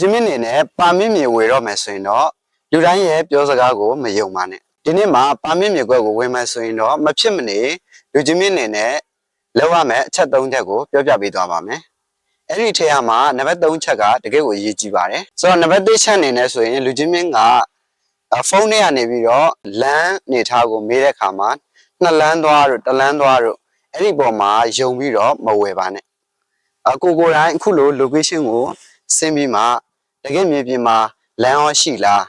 ချင်းမင်းနေနဲ့ပါမင်းမြေဝေတော့မယ်ဆိုရင်တော့လူတိုင်းရဲ့ပြောစကားကိုမယုံပါနဲ့ဒီနေ့မှာပါမင်းမြေကွက်ကိုဝယ်မယ်ဆိုရင်တော့မဖြစ်မနေလူချင်းမင်းနေနဲ့လောက်ရမယ်အချက်၃ချက်ကိုပြောပြပေးသွားပါမယ်အဲ့ဒီထဲမှာနံပါတ်3ချက်ကတကယ်ကိုအရေးကြီးပါတယ်ဆိုတော့နံပါတ်1ချက်အနေနဲ့ဆိုရင်လူချင်းမင်းကဖုန်းထဲကနေပြီးတော့လမ်းနေထားကိုမေးတဲ့အခါမှာ2လမ်းသွားတို့1လမ်းသွားတို့အဲ့ဒီပေါ်မှာယုံပြီးတော့မဝယ်ပါနဲ့ကိုယ်တိုင်းအခုလို location ကိုဆင်းပြီးမှတကယ်မြေပြင်မှာလမ်းရောရှိလား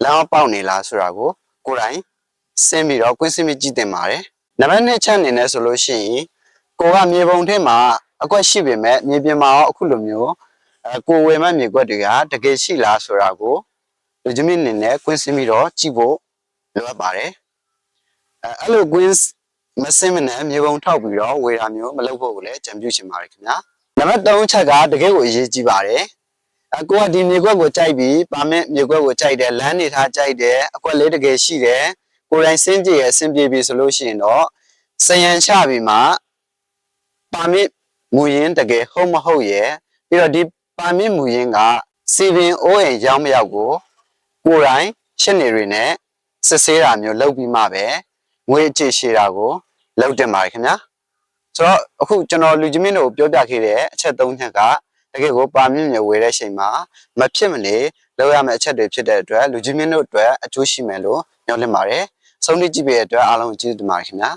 လမ်းရောပေါက်နေလားဆိုတာကိုကိုယ်တိုင်းဆင်းပြီးတော့ကွင်းဆင်းပြီးကြည့်တင်ပါတယ်နံပါတ်2ချက်အနေနဲ့ဆိုလို့ရှိရင်ကိုကမြေပုံထဲမှာအကွက်ရှိပေမဲ့မြေပြင်မှာရောအခုလိုမျိုးကိုဝယ်မဲ့မြေကွက်တွေကတကယ်ရှိလားဆိုတာကိုလူချင်းမင်းအနေနဲ့ကွင်းဆင်းပြီးတော့ကြည့်ဖို့လိုအပ်ပါတယ်အဲ့လိုကွင်းမစင်းမနဲ့မြေပုံထောက်ပြီးတော့ဝေတာမျိုးမလုပ်ဖို့ကိုလည်းကြံပြုချင်ပါတယ်ခင်ဗျာနံပါတ်3ချက်ကတကယ်ကိုအရေးကြီးပါတယ်ကိုကဒီမြေကွက်ကိုကြိုက်ပြီးပါမစ်မြေကွက်ကိုကြိုက်တယ်လမ်းနေထားကြိုက်တယ်အကွက်လေးတကယ်ရှိတယ်ကိုယ်တိုင်စင်းကြည့်ရအဆင်ပြေပြီဆိုလို့ရှိရင်တော့စရန်ချပြီးမှပါမစ်မူရင်းတကယ်ဟုတ်မဟုတ်ရဲ့ပြီးတော့ဒီပါမစ်မူရင်းကစီပင်အိုးအိမ်ရောက်မရောက်ကိုကိုယ်တိုင်ရှင်းနေတွေနဲ့စစ်ဆေးတာမျိုးလုပ်ပြီးမှပဲငွေအခြေရှည်တာကိုလုပ်တင်ပါတယ်ခင်ဗျာဆိုတော့အခုကျွန်တော်လူချင်းမင်းတို့ပြောပြခဲ့တဲ့အချက်၃ချက်ကတကယ်ကိုပါမြင့်မြေဝေတဲ့အချိန်မှာမဖြစ်မနေလောက်ရမယ့်အချက်တွေဖြစ်တဲ့အတွက်လူချင်းမင်းတို့အတွက်အကျိုးရှိမယ်လို့ညွှန်လင့်ပါတယ်ဆုံးဖြတ်ကြည့်ပေးတဲ့အတွက်အားလုံးကျေးဇူးတင်ပါတယ်ခင်ဗျာ